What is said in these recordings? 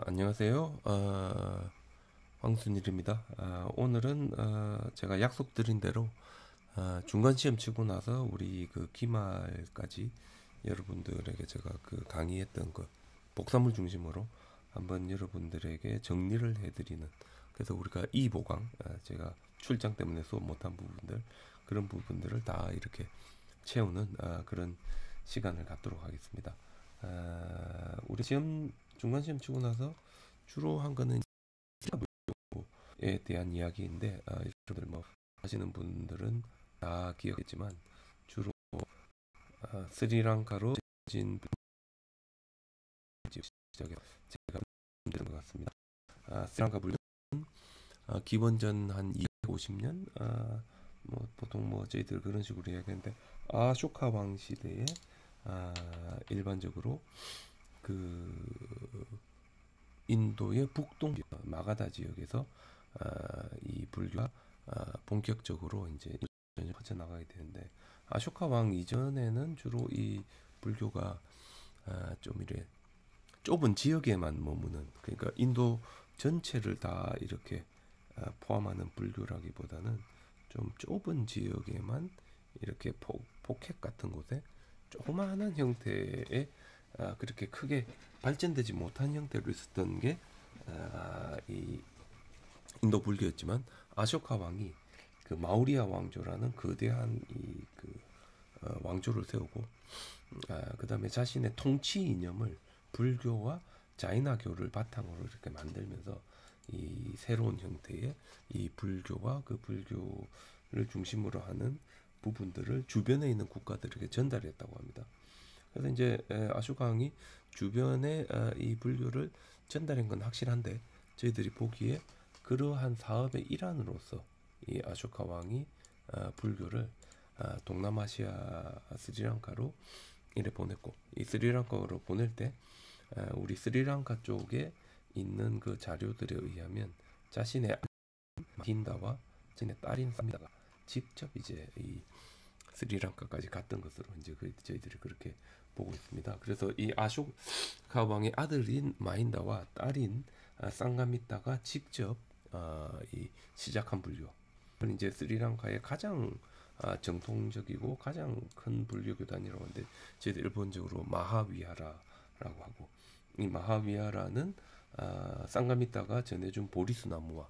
안녕하세요. 황순일입니다. 오늘은 제가 약속드린 대로 중간 시험 치고 나서 우리 그 기말까지 여러분들에게 제가 그 강의했던 것 복사물 중심으로 한번 여러분들에게 정리를 해드리는, 그래서 우리가 이보강, 제가 출장 때문에 수업 못한 부분들, 그런 부분들을 다 이렇게 채우는 그런 시간을 갖도록 하겠습니다. 우리 시험 중간 시험 치고 나서 주로 한 거는 에 대한 이야기인데, 여러분들 뭐 하시는 분들은 다 기억했지만 주로 스리랑카로 진 시작해서 제가 드린 것 같습니다. 스리랑카 불교는 기원전 한 250년, 뭐 보통 뭐 저희들 그런 식으로 이야기하는데, 아쇼카 왕 시대에 일반적으로 그 인도의 북동 마가다 지역에서 이 불교가 본격적으로 이제 퍼져나가게 되는데, 아쇼카 왕 이전에는 주로 이 불교가 좀 이래 좁은 지역에만 머무는, 그러니까 인도 전체를 다 이렇게 포함하는 불교라기보다는 좀 좁은 지역에만 이렇게 포켓 같은 곳에 조그마한 형태의 그렇게 크게 발전되지 못한 형태로 있었던 게 이 인도 불교였지만, 아쇼카 왕이 그 마우리아 왕조라는 거대한 이그 왕조를 세우고, 그 다음에 자신의 통치 이념을 불교와 자이나교를 바탕으로 이렇게 만들면서 이 새로운 형태의 이 불교와 그 불교를 중심으로 하는 부분들을 주변에 있는 국가들에게 전달했다고 합니다. 그래서 이제 아쇼카 왕이 주변에 이 불교를 전달한 건 확실한데, 저희들이 보기에 그러한 사업의 일환으로서 이 아쇼카 왕이 불교를 동남아시아 스리랑카로 이래 보냈고, 이 스리랑카로 보낼 때 우리 스리랑카 쪽에 있는 그 자료들에 의하면 자신의 마힌다와 자신의 딸인 삼다가 직접 이제 이 스리랑카까지 갔던 것으로 이제 저희들이 그렇게 보고 있습니다. 그래서 이 아쇼카 왕의 아들인 마힌다와 딸인 쌍가미타가 직접 이 시작한 불교, 이제 스리랑카의 가장 정통적이고 가장 큰 불교 교단이라고 하는데, 저희들 일본적으로 마하위하라라고 하고, 이 마하위하라는 쌍가미타가 전해준 보리수 나무와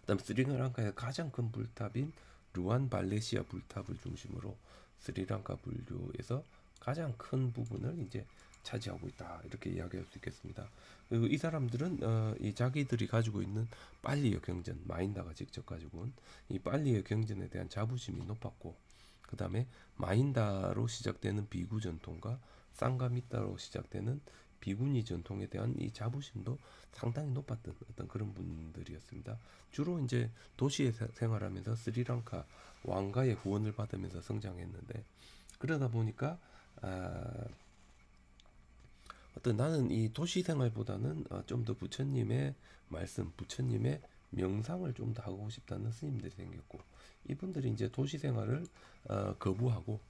그다음 스리랑카의 가장 큰 불탑인 루안 발레시아 불탑을 중심으로 스리랑카 불교에서 가장 큰 부분을 이제 차지하고 있다, 이렇게 이야기할 수 있겠습니다. 그리고 이 사람들은 이 자기들이 가지고 있는 빨리어 경전, 마인다가 직접 가지고 온 이 빨리어 경전에 대한 자부심이 높았고, 그 다음에 마인다로 시작되는 비구 전통과 쌍가미타로 시작되는 비구니 전통에 대한 이 자부심도 상당히 높았던 어떤 그런 분들이었습니다. 주로 이제 도시에 생활하면서 스리랑카 왕가의 후원을 받으면서 성장했는데, 그러다 보니까 어떤 나는 이 도시 생활보다는 좀 더 부처님의 말씀, 부처님의 명상을 좀 더 하고 싶다는 스님들이 생겼고, 이분들이 이제 도시 생활을 거부하고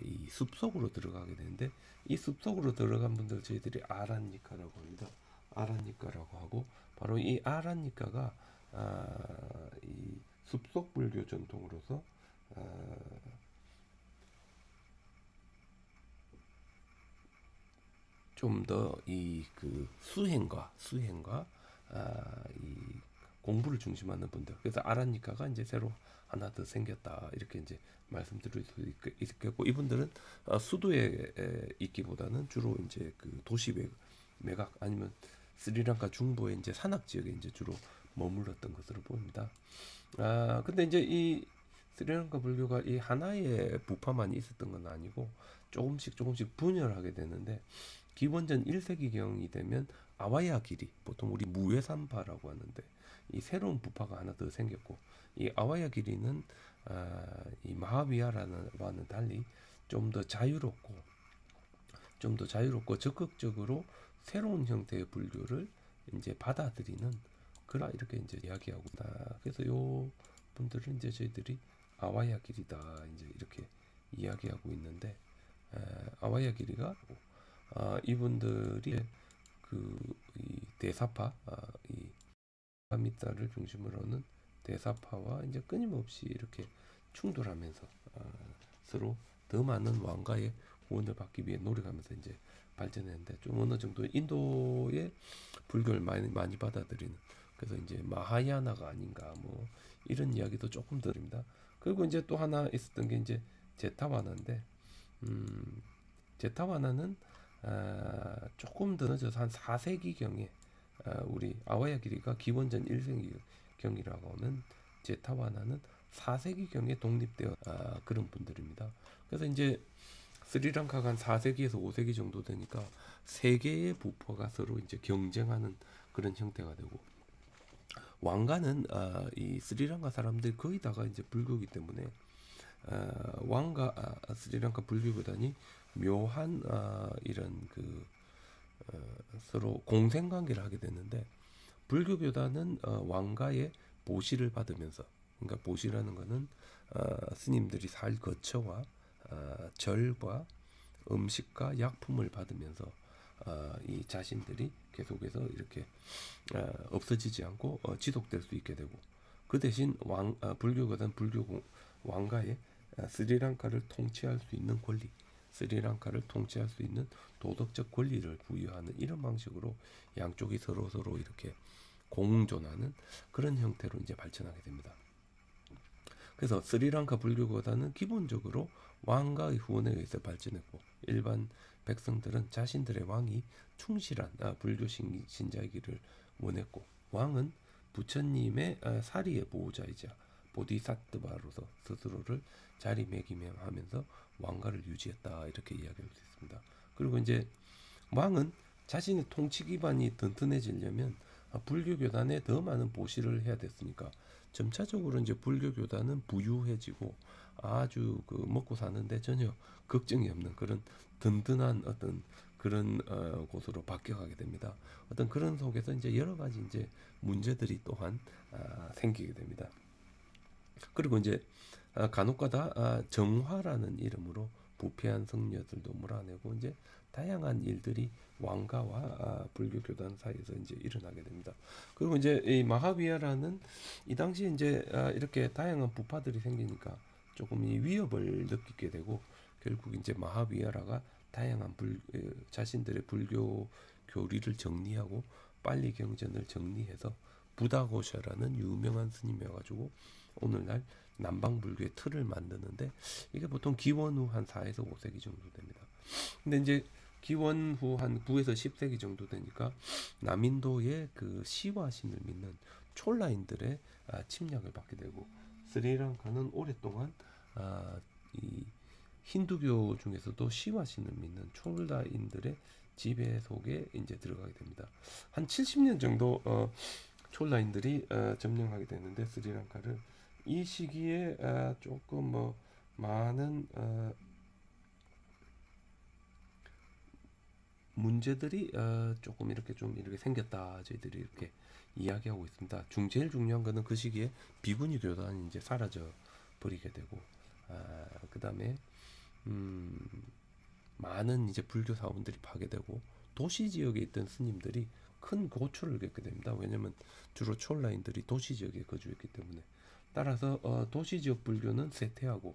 이 숲속으로 들어가게 되는데, 이 숲속으로 들어간 분들 저희들이 아란니카라고 합니다. 아란니카라고 하고, 바로 이 아란니카가 이 숲속 불교 전통으로서 좀 더 이 그 수행과 이 공부를 중심하는 분들, 그래서 아라니카가 이제 새로 하나 더 생겼다, 이렇게 이제 말씀드릴 수 있겠고, 이분들은 수도에 있기보다는 주로 이제 그 도시 외곽 아니면 스리랑카 중부의 이제 산악 지역에 이제 주로 머물렀던 것으로 보입니다. 근데 이제 이 스리랑카 불교가 이 하나의 부파만 있었던 건 아니고 조금씩 분열하게 되는데, 기원전 1세기경이 되면 아와야길이, 보통 우리 무외산파라고 하는데, 이 새로운 부파가 하나 더 생겼고, 이 아와야길이는 이 마하비하라와는 달리 좀 더 자유롭고 적극적으로 새로운 형태의 불교를 이제 받아들이는 그라, 이렇게 이제 이야기하고, 그래서 요 분들은 이제 저희들이 아와야길이다 이제 이렇게 이야기하고 있는데, 아와야길이가 이분들이 이 대사파, 이 아미타를 중심으로는 대사파와 이제 끊임없이 이렇게 충돌하면서 서로 더 많은 왕가의 후원을 받기 위해 노력하면서 이제 발전했는데, 좀 어느 정도 인도의 불교를 많이 받아들이는, 그래서 이제 마하야나가 아닌가 뭐 이런 이야기도 조금 들립니다. 그리고 이제 또 하나 있었던 게 이제 제타와나인데, 제타와나는 조금 더 늦어서 한 4세기경에 우리 아와야기리가 기원전 1세기경이라고 하는 제타와나는 4세기경에 독립되어 그런 분들입니다. 그래서 이제 스리랑카가 한 4세기에서 5세기 정도 되니까 세 개의 부포가 서로 이제 경쟁하는 그런 형태가 되고, 왕가는 이 스리랑카 사람들 거의 다가 이제 불교이기 때문에 왕가 스리랑카 불교교단이 묘한 이런 서로 공생관계를 하게 됐는데, 불교교단은 왕가의 보시를 받으면서, 그러니까 보시라는 것은 스님들이 살 거처와 절과 음식과 약품을 받으면서 이 자신들이 계속해서 이렇게 없어지지 않고 지속될 수 있게 되고, 그 대신 불교거든 불교 왕가의 스리랑카를 통치할 수 있는 권리, 스리랑카를 통치할 수 있는 도덕적 권리를 부여하는 이런 방식으로 양쪽이 서로 이렇게 공존하는 그런 형태로 이제 발전하게 됩니다. 그래서 스리랑카 불교거단은 기본적으로 왕가의 후원에 의해서 발전했고, 일반 백성들은 자신들의 왕이 충실한 불교 신자이기를 원했고, 왕은 부처님의 사리의 보호자이자 보디사트바로서 스스로를 자리매김하면서 왕가를 유지했다, 이렇게 이야기할 수 있습니다. 그리고 이제 왕은 자신의 통치 기반이 튼튼해지려면 불교 교단에 더 많은 보시를 해야 됐으니까 점차적으로 이제 불교 교단은 부유해지고 아주 먹고 사는데 전혀 걱정이 없는 그런 든든한 어떤 그런 곳으로 바뀌어가게 됩니다. 어떤 그런 속에서 이제 여러 가지 이제 문제들이 또한 생기게 됩니다. 그리고 이제 간혹가다 정화라는 이름으로 부패한 성녀들도 몰아내고, 이제 다양한 일들이 왕가와 불교 교단 사이에서 이제 일어나게 됩니다. 그리고 이제 이 마하비하라는 이 당시에 이제 이렇게 다양한 부파들이 생기니까 조금 이 위협을 느끼게 되고, 결국 이제 마하비하라가 다양한 자신들의 불교 교리를 정리하고 빨리 경전을 정리해서 부다고샤라는 유명한 스님이어가지고 오늘날 남방불교의 틀을 만드는데, 이게 보통 기원 후 한 4에서 5세기 정도 됩니다. 근데 이제 기원 후 한 9에서 10세기 정도 되니까 남인도의 그 시와신을 믿는 촐라인들의 침략을 받게 되고, 스리랑카는 오랫동안 이 힌두교 중에서도 시와신을 믿는 촐라인들의 지배 속에 이제 들어가게 됩니다. 한 70년 정도 촐라인들이 점령하게 되는데, 스리랑카를 이 시기에 조금 뭐 많은 문제들이 조금 이렇게 생겼다, 저희들이 이렇게 이야기하고 있습니다. 제일 중요한 거는 그 시기에 비구니 교단이 이제 사라져 버리게 되고, 그 다음에 많은 이제 불교 사원들이 파괴되고, 도시 지역에 있던 스님들이 큰 고초를 겪게 됩니다. 왜냐면 주로 촐라인들이 도시 지역에 거주했기 때문에. 따라서 도시 지역 불교는 쇠퇴하고,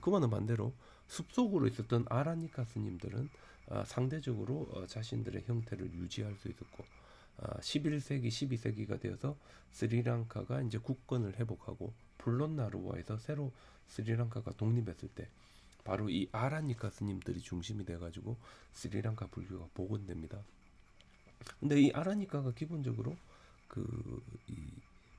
그와는 반대로 숲속으로 있었던 아라니카 스님들은 상대적으로 자신들의 형태를 유지할 수 있었고, 11세기, 12세기가 되어서 스리랑카가 이제 국권을 회복하고 폴론나루와에서 새로 스리랑카가 독립했을 때 바로 이 아라니카 스님들이 중심이 돼가지고 스리랑카 불교가 복원됩니다. 근데 이 아라니카가 기본적으로 이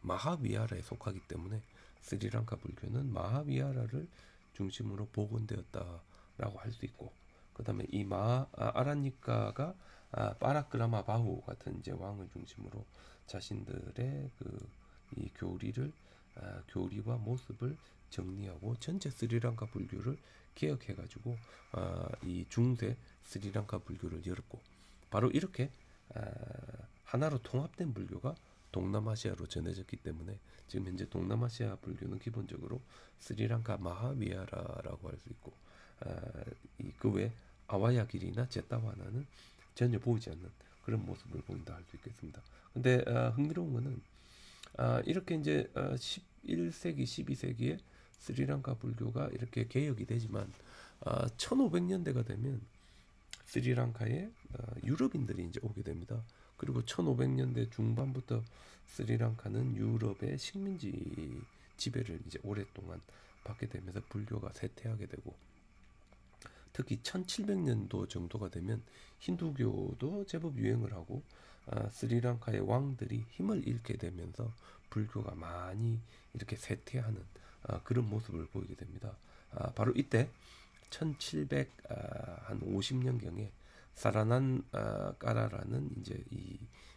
마하위하라에 속하기 때문에 스리랑카 불교는 마하위하라를 중심으로 복원되었다라고 할 수 있고, 그 다음에 이 아라니카가 파라크라마 바후 같은 이제 왕을 중심으로 자신들의 이 교리와 모습을 정리하고 전체 스리랑카 불교를 개혁해가지고 이 중세 스리랑카 불교를 열었고, 바로 이렇게 하나로 통합된 불교가 동남아시아로 전해졌기 때문에 지금 현재 동남아시아 불교는 기본적으로 스리랑카 마하위하라라고 할 수 있고, 그 외 아와야길이나 제타와나는 전혀 보이지 않는 그런 모습을 보인다 할 수 있겠습니다. 근데 흥미로운 거는 이렇게 이제 11세기, 12세기에 스리랑카 불교가 이렇게 개혁이 되지만 1500년대가 되면 스리랑카에 유럽인들이 이제 오게 됩니다. 그리고 1500년대 중반부터 스리랑카는 유럽의 식민지 지배를 이제 오랫동안 받게 되면서 불교가 쇠퇴하게 되고, 특히 1700년도 정도가 되면 힌두교도 제법 유행을 하고 스리랑카의 왕들이 힘을 잃게 되면서 불교가 많이 이렇게 쇠퇴하는 그런 모습을 보이게 됩니다. 바로 이때 1750년경에 사라난 까라라는 이제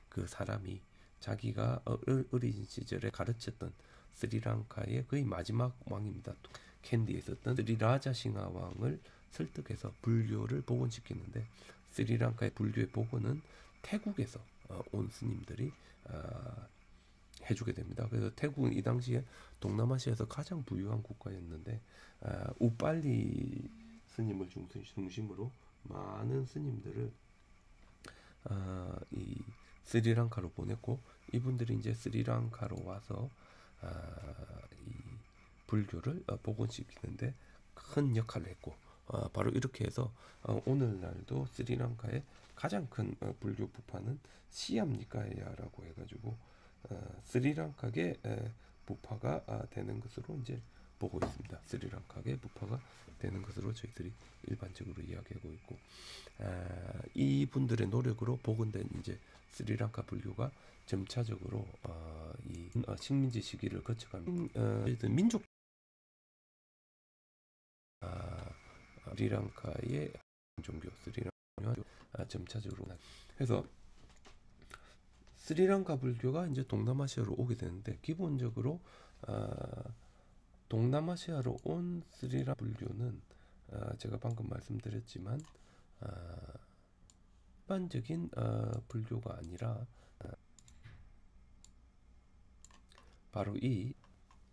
그 사람이 자기가 어린 시절에 가르쳤던 스리랑카의 거의 마지막 왕입니다. 캔디에 있었던 스리라자 싱하 왕을 설득해서 불교를 복원시키는데, 스리랑카의 불교의 복원은 태국에서 온 스님들이 해주게 됩니다. 그래서 태국은 이 당시에 동남아시아에서 가장 부유한 국가였는데 우빨리 스님을 중심으로 많은 스님들을 이 스리랑카로 보냈고, 이분들이 이제 스리랑카로 와서 이 불교를 복원시키는데 큰 역할을 했고, 바로 이렇게 해서 오늘날도 스리랑카의 가장 큰 불교 부파는 시암 니카야라고 해가지고 스리랑카계 부파가 되는 것으로 이제 보고 있습니다. 스리랑카계 부파가 되는 것으로 저희들이 일반적으로 이야기하고 있고, 이분들의 노력으로 복원된 이제 스리랑카 불교가 점차적으로 이 식민지 시기를 거쳐가면서 민족 스리랑카의 종교, 스리랑카 점차적으로 해서 스리랑카 불교가 이제 동남아시아로 오게 되는데, 기본적으로 동남아시아로 온 스리랑카 불교는 제가 방금 말씀드렸지만 일반적인 불교가 아니라 바로 이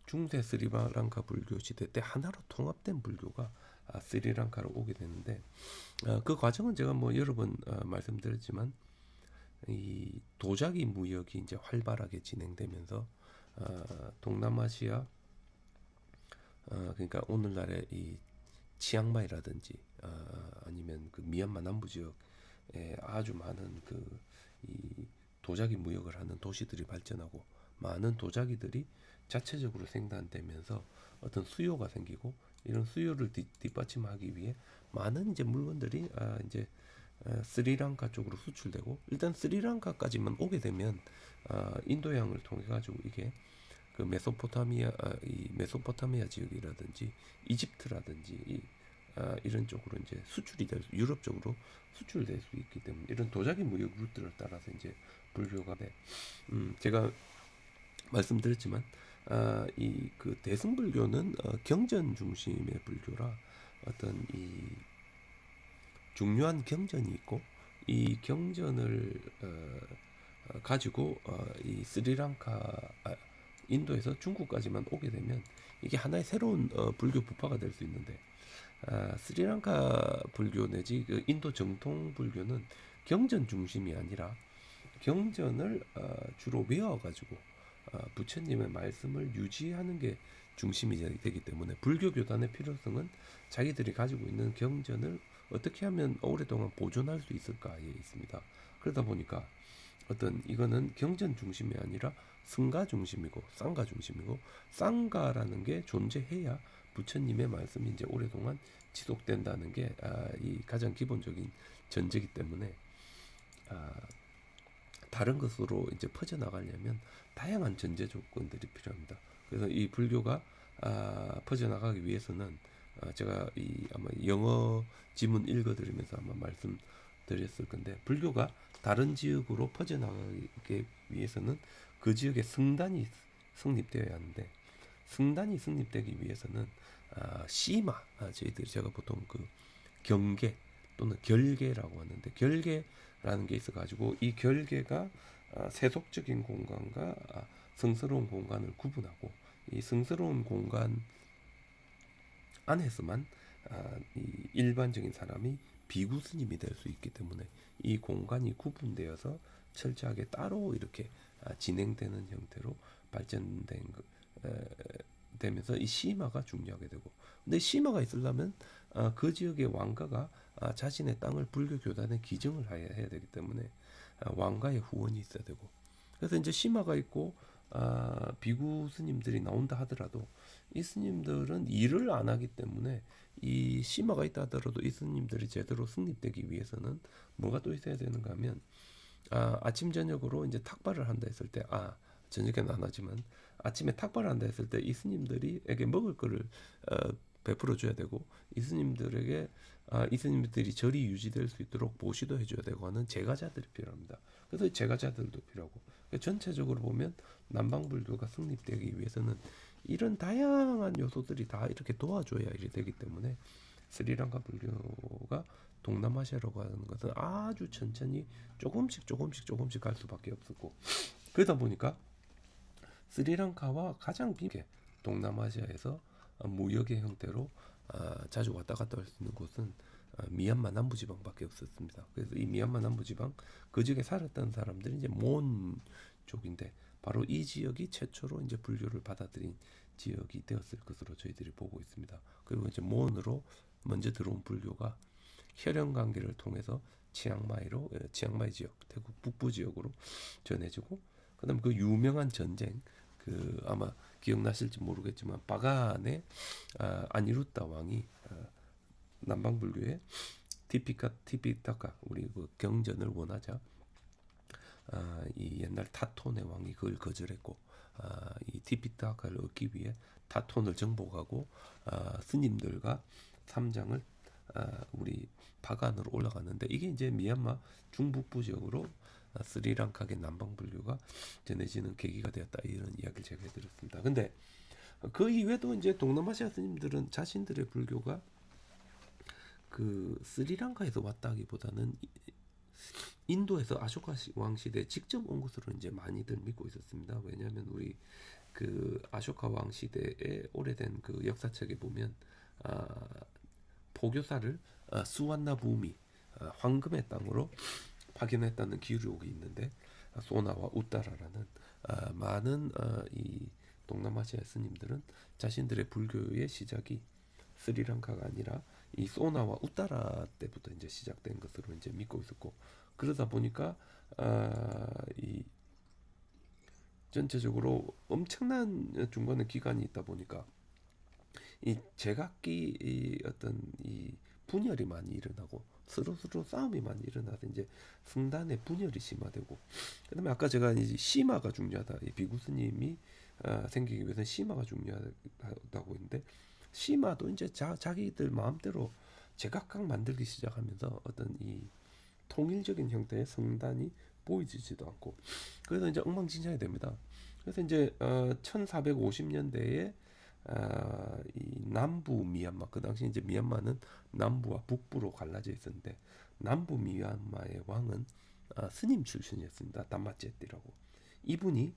중세 스리랑카 불교 시대 때 하나로 통합된 불교가 스리랑카로 오게 되는데, 그 과정은 제가 뭐 여러 번 말씀드렸지만 이 도자기 무역이 이제 활발하게 진행되면서 동남아시아 그러니까 오늘날의 이 치앙마이라든지 아니면 그 미얀마 남부 지역에 아주 많은 그 이 도자기 무역을 하는 도시들이 발전하고, 많은 도자기들이 자체적으로 생산되면서 어떤 수요가 생기고, 이런 수요를 뒷받침하기 위해 많은 이제 물건들이 이제 스리랑카 쪽으로 수출되고, 일단 스리랑카까지만 오게 되면 인도양을 통해 가지고 이게 그 이 메소포타미아 지역이라든지 이집트라든지 이런 쪽으로 이제 수출이 될 유럽 쪽으로 수출될 수 있기 때문에, 이런 도자기 무역 루트를 따라서 이제 불교가 제가 말씀드렸지만 이 그 대승불교는 경전 중심의 불교라 어떤 이 중요한 경전이 있고, 이 경전을 가지고 이 스리랑카 인도에서 중국까지만 오게 되면 이게 하나의 새로운 불교 부파가 될 수 있는데, 스리랑카 불교 내지 그 인도 정통 불교는 경전 중심이 아니라 경전을 주로 외워가지고 부처님의 말씀을 유지하는 게 중심이 되기 때문에, 불교 교단의 필요성은 자기들이 가지고 있는 경전을 어떻게 하면 오랫동안 보존할 수 있을까에 있습니다. 그러다 보니까 이거는 경전 중심이 아니라 승가 중심이고 쌍가 중심이고, 쌍가라는 게 존재해야 부처님의 말씀이 이제 오랫동안 지속된다는 게 이 가장 기본적인 전제이기 때문에 다른 것으로 이제 퍼져나가려면 다양한 전제 조건들이 필요합니다. 그래서 이 불교가 퍼져나가기 위해서는 제가 아마 영어 지문 읽어드리면서 아마 말씀드렸을 건데, 불교가 다른 지역으로 퍼져나가기 위해서는 그 지역의 성단이 성립되어야 하는데, 성단이 성립되기 위해서는 시마, 제가 보통 그 경계 또는 결계라고 하는데, 결계라는 게 있어가지고 이 결계가 세속적인 공간과 성스러운 공간을 구분하고, 이 성스러운 공간 안에서만 이 일반적인 사람이 비구 스님이 될 수 있기 때문에 이 공간이 구분되어서 철저하게 따로 이렇게 진행되는 형태로 발전된 되면서 이 시마가 중요하게 되고, 근데 시마가 있으려면 그 지역의 왕가가 자신의 땅을 불교 교단에 기증을 해야 되기 때문에 왕가의 후원이 있어야 되고, 그래서 이제 시마가 있고 비구 스님들이 나온다 하더라도 이 스님들은 일을 안 하기 때문에 이 시마가 있다 하더라도 이 스님들이 제대로 승립되기 위해서는 뭐가 또 있어야 되는가 하면 아침 저녁으로 이제 탁발을 한다 했을 때 저녁에는 안 하지만 아침에 탁발을 한다 했을 때 이 스님들이에게 먹을 거를 베풀어 줘야 되고, 이 스님들에게 이 스님들이 절이 유지될 수 있도록 보시도 해줘야 되고 하는 제가자들이 필요합니다. 그래서 제가자들도 필요하고, 전체적으로 보면 남방불교가 성립되기 위해서는 이런 다양한 요소들이 다 이렇게 도와줘야 이렇게 되기 때문에 스리랑카 불교가 동남아시아로 가는 것은 아주 천천히 조금씩 갈 수밖에 없었고, 그러다 보니까 스리랑카와 가장 비게 동남아시아에서 무역의 형태로 자주 왔다 갔다 할 수 있는 곳은 미얀마 남부지방밖에 없었습니다. 그래서 이 미얀마 남부지방 그 지역에 살았던 사람들이 이제 몬 쪽인데, 바로 이 지역이 최초로 이제 불교를 받아들인 지역이 되었을 것으로 저희들이 보고 있습니다. 그리고 이제 몬으로 먼저 들어온 불교가 혈연 관계를 통해서 치앙마이 지역, 태국 북부 지역으로 전해지고, 그다음 그 유명한 전쟁, 그 아마 기억나실지 모르겠지만 바간의 아니루타 왕이 남방불교의 티피타카 우리 그 경전을 원하자 이 옛날 타톤의 왕이 그걸 거절했고, 이 티피타카를 얻기 위해 타톤을 정복하고 스님들과 삼장을 우리 바간으로 올라갔는데, 이게 이제 미얀마 중북부 지역으로 스리랑카의 남방불교가 전해지는 계기가 되었다, 이런 이야기를 제가 해드렸습니다. 근데 그 이외에도 이제 동남아시아 스님들은 자신들의 불교가 그 스리랑카에서 왔다기보다는 인도에서 아쇼카 왕 시대 직접 온 것으로 이제 많이들 믿고 있었습니다. 왜냐하면 우리 그 아쇼카 왕 시대의 오래된 그 역사책에 보면 포교사를 수완나 부미 황금의 땅으로 파견했다는 기록이 있는데, 소나와 우따라라는 많은 이 동남아시아 스님들은 자신들의 불교의 시작이 스리랑카가 아니라 이 소나와 우따라 때부터 이제 시작된 것으로 이제 믿고 있었고, 그러다 보니까 이 전체적으로 엄청난 중간에 기간이 있다 보니까 이 제각기 이 어떤 이 분열이 많이 일어나고 서로 싸움이 많이 일어나서 이제 승단의 분열이 심화되고, 그다음에 아까 제가 이제 시마가 중요하다, 이 비구스님이 생기기 위해서는 시마가 중요하다고 했는데, 시마도 이제 자기들 마음대로 제각각 만들기 시작하면서 어떤 이 통일적인 형태의 성단이 보이지도 않고, 그래서 이제 엉망진창이 됩니다. 그래서 이제 1450년대에 이 남부 미얀마, 그 당시 이제 미얀마는 남부와 북부로 갈라져 있었는데, 남부 미얀마의 왕은 스님 출신이었습니다. 담마제띠라고. 이분이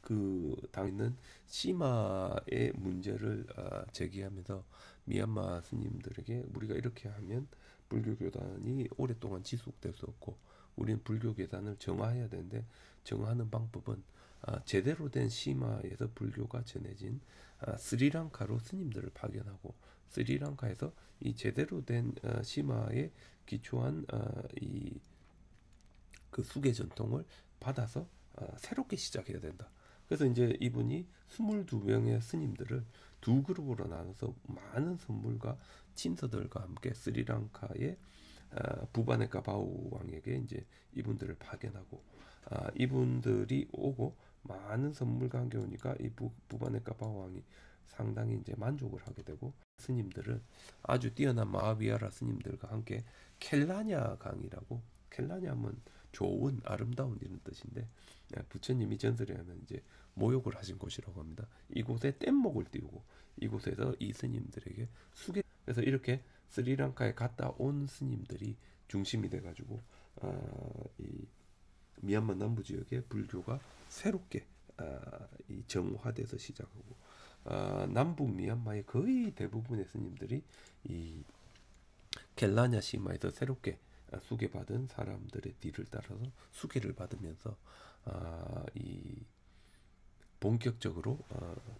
그 당있는 시마의 문제를 제기하면서 미얀마 스님들에게 우리가 이렇게 하면 불교 교단이 오랫동안 지속될 수 없고, 우리는 불교 교단을 정화해야 되는데, 정화하는 방법은 제대로 된 시마에서 불교가 전해진 스리랑카로 스님들을 파견하고, 스리랑카에서 이 제대로 된 시마에 기초한 이 그 수계 전통을 받아서 새롭게 시작해야 된다. 그래서 이제 이분이 22명의 스님들을 두 그룹으로 나눠서 많은 선물과 친서들과 함께 스리랑카의 부바네카 바우 왕에게 이제 이분들을 파견하고, 이분들이 오고 많은 선물과 함께 오니까 이 부바네카 바우 왕이 상당히 이제 만족을 하게 되고, 스님들을 아주 뛰어난 마하비하라 스님들과 함께 켈라냐 강이라고, 켈라냐면 좋은 아름다운 이런 뜻인데, 부처님이 전설에 하면 이제 모욕을 하신 곳이라고 합니다. 이곳에 뗏목을 띄우고 이곳에서 이 스님들에게 그래서 이렇게 스리랑카에 갔다 온 스님들이 중심이 돼가지고 이 미얀마 남부 지역의 불교가 새롭게 이 정화돼서 시작하고, 남북 미얀마의 거의 대부분의 스님들이 이 켈라냐 시마에서 새롭게 수계받은 사람들의 뒤를 따라서 수계를 받으면서 이 본격적으로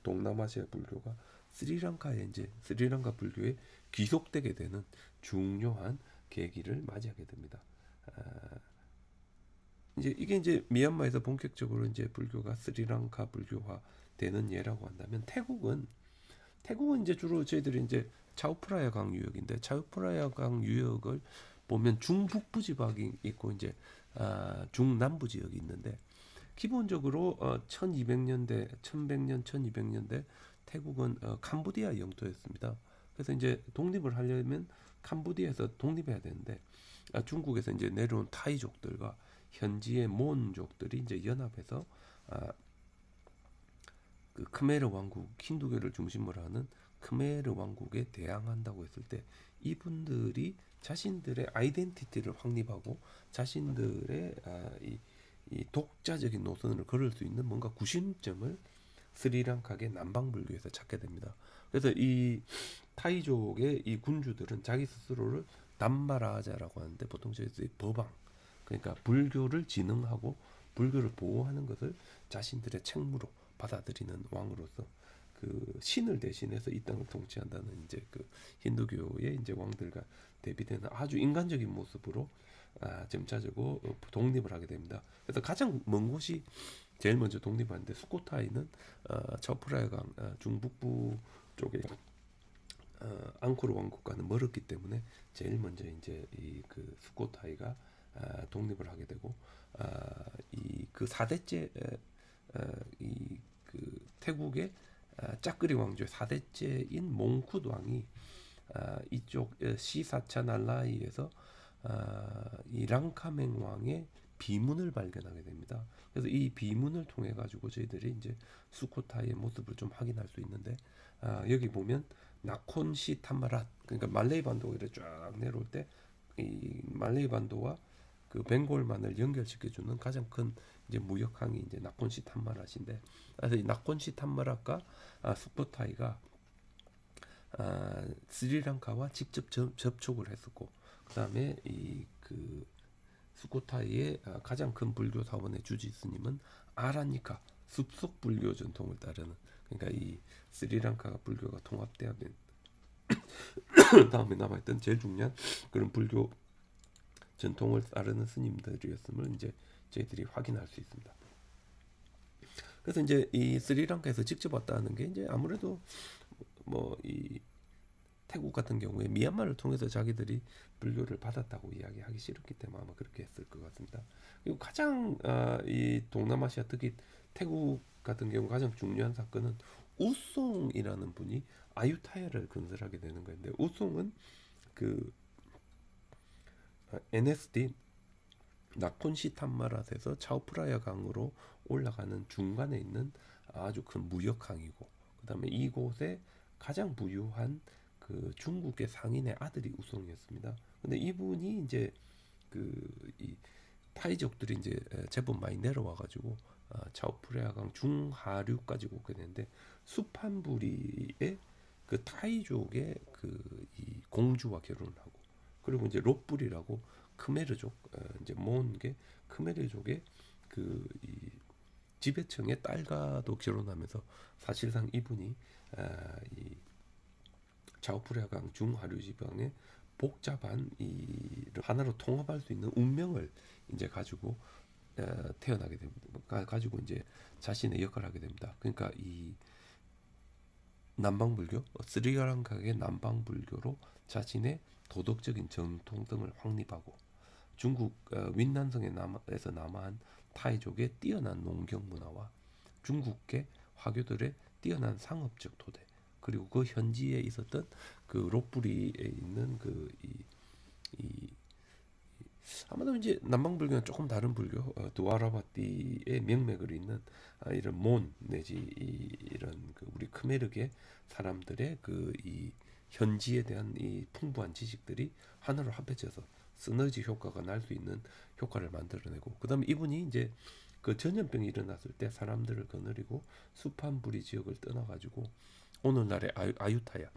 동남아시아 불교가 스리랑카에 이제 스리랑카 불교에 귀속되게 되는 중요한 계기를 맞이하게 됩니다. 이제 이게 이제 미얀마에서 본격적으로 이제 불교가 스리랑카 불교화 되는 예라고 한다면 태국은 이제 주로 저희들이 이제 차우프라야 강 유역인데 차우프라야 강 유역을 보면 중북부 지방이 있고 이제 중남부 지역이 있는데 기본적으로 1200년대, 1100년, 1200년대 태국은 캄보디아 영토였습니다. 그래서 이제 독립을 하려면 캄보디아에서 독립해야 되는데 중국에서 이제 내려온 타이족들과 현지의 몬족들이 이제 연합해서 그 크메르 왕국, 힌두교를 중심으로 하는 크메르 왕국에 대항한다고 했을 때 이분들이 자신들의 아이덴티티를 확립하고 자신들의 이 독자적인 노선을 걸을 수 있는 뭔가 구심점을 스리랑카의 남방불교에서 찾게 됩니다. 그래서 이 타이족의 이 군주들은 자기 스스로를 담마라자라고 하는데 보통 저희들이 법왕, 그러니까 불교를 진흥하고 불교를 보호하는 것을 자신들의 책무로 받아들이는 왕으로서 그 신을 대신해서 이 땅을 통치한다는 이제 그 힌두교의 이제 왕들과 대비되는 아주 인간적인 모습으로 점차적으로 독립을 하게 됩니다. 그래서 가장 먼 곳이 제일 먼저 독립하는데 수코타이는 차오프라야강 중북부 쪽에 앙코르 왕국과는 멀었기 때문에 제일 먼저 이제 이 그 수코타이가 독립을 하게 되고 이 그 4대째 이 그 태국의 짜끄리 왕조의 4대째인 몽쿠드 왕이 이쪽 시사차 날라이에서 이 랑카맹 왕의 비문을 발견하게 됩니다. 그래서 이 비문을 통해 가지고 저희들이 이제 수코타이의 모습을 좀 확인할 수 있는데 여기 보면 나콘시 타마랏, 그러니까 말레이 반도가 이렇게 쫙 내려올 때 이 말레이 반도와 그 벵골만을 연결시켜주는 가장 큰 이제 무역항이 이제 나콘시 탐마랏인데, 그래서 이 나콘시 탐마랏과 수코타이가 스리랑카와 직접 접촉을 했었고, 그 다음에 이 그 수코타이의 가장 큰 불교 사원의 주지 스님은 아라니카 숲속 불교 전통을 따르는, 그러니까 이 스리랑카 불교가 통합되어진 다음에 남아있던 제일 중요한 그런 불교 전통을 따르는 스님들이었음을 이제 저희들이 확인할 수 있습니다. 그래서 이제 이 스리랑카에서 직접 왔다는 게 이제 아무래도 뭐 이 태국 같은 경우에 미얀마를 통해서 자기들이 불교를 받았다고 이야기하기 싫었기 때문에 아마 그렇게 했을 것 같습니다. 그리고 가장 이 동남아시아 특히 태국 같은 경우 가장 중요한 사건은 우송이라는 분이 아유타야를 건설하게 되는 건데, 우송은 그 NSD 나콘시 탐마랏에서 차오프라야 강으로 올라가는 중간에 있는 아주 큰 무역항이고, 그 다음에 이곳에 가장 부유한 그 중국의 상인의 아들이 우송이었습니다. 근데 이분이 이제 이 타이족들이 이제 제법 많이 내려와가지고 차오프라야강 중하류까지 오게 되는데 수판부리의 그 타이족의 그 이 공주와 결혼을 하고, 그리고 이제 롯불이라고 크메르족 이제 몬게 크메르족의 그 이 지배층의 딸과도 결혼하면서 사실상 이분이 이 차오프라야강 중하류 지방의 복잡한 이 하나로 통합할 수 있는 운명을 이제 가지고 태어나게 됩니다. 가지고 이제 자신의 역할을 하게 됩니다. 그러니까 이 남방불교, 스리랑카의 남방불교로 자신의 도덕적인 정통성을 확립하고 중국 윈난성에서 남아한 타이족의 뛰어난 농경 문화와 중국계 화교들의 뛰어난 상업적 토대, 그리고 그 현지에 있었던 그 롯부리에 있는 아마도 이제 남방불교는 조금 다른 불교, 두아라바티의 명맥을 잇는 이런 몬 내지 이런 그 우리 크메르계 사람들의 그 이 현지에 대한 이 풍부한 지식들이 하나로 합해져서 시너지 효과가 날 수 있는 효과를 만들어내고, 그다음에 이분이 이제 그 전염병이 일어났을 때 사람들을 거느리고 수판부리 지역을 떠나가지고 오늘날의 아유타야,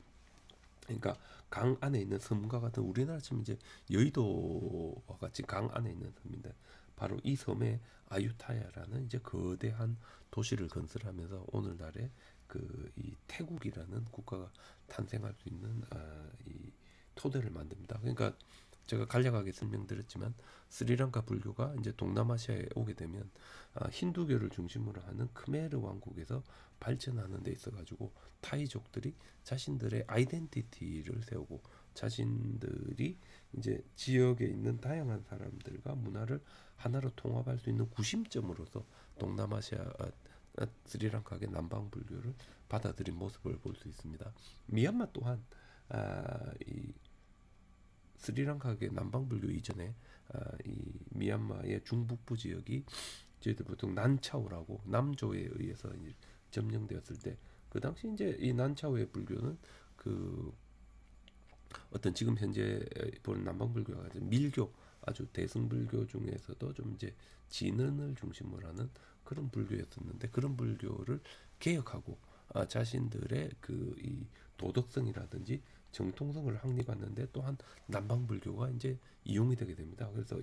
그러니까 강 안에 있는 섬과 같은, 우리나라 치면 이제 여의도와 같이 강 안에 있는 섬인데, 바로 이 섬에 아유타야라는 이제 거대한 도시를 건설하면서 오늘날의 그 이 태국이라는 국가가 탄생할 수 있는 이 토대를 만듭니다. 그러니까 제가 간략하게 설명드렸지만 스리랑카 불교가 이제 동남아시아에 오게 되면 힌두교를 중심으로 하는 크메르 왕국에서 발전하는 데 있어 가지고 타이족들이 자신들의 아이덴티티를 세우고 자신들이 이제 지역에 있는 다양한 사람들과 문화를 하나로 통합할 수 있는 구심점으로서 동남아시아 스리랑카의 남방 불교를 받아들인 모습을 볼 수 있습니다. 미얀마 또한 이 스리랑카의 남방 불교 이전에 이 미얀마의 중북부 지역이 저희들 보통 난차오라고 남조에 의해서 이제 점령되었을 때, 그 당시 이제 이 난차오의 불교는 그 어떤 지금 현재 보는 남방 불교가 아주 밀교, 아주 대승불교 중에서도 좀 이제 진언을 중심으로 하는 그런 불교였었는데, 그런 불교를 개혁하고 자신들의 그 이 도덕성이라든지 정통성을 확립하는데 또한 남방 불교가 이제 이용이 되게 됩니다. 그래서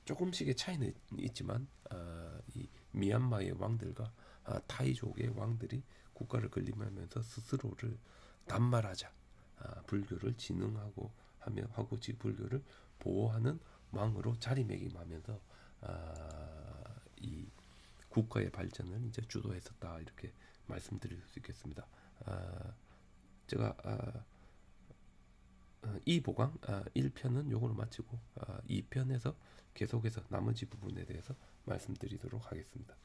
조금씩의 차이는 있지만 이 미얀마의 왕들과 타이족의 왕들이 국가를 건립하면서 스스로를 단말하자, 불교를 진흥하고 하고 불교를 보호하는 왕으로 자리매김하면서 이 국가의 발전을 이제 주도했었다, 이렇게 말씀드릴 수 있겠습니다. 제가 이 보강 1편은 요걸로 마치고 2편에서 계속해서 나머지 부분에 대해서 말씀드리도록 하겠습니다.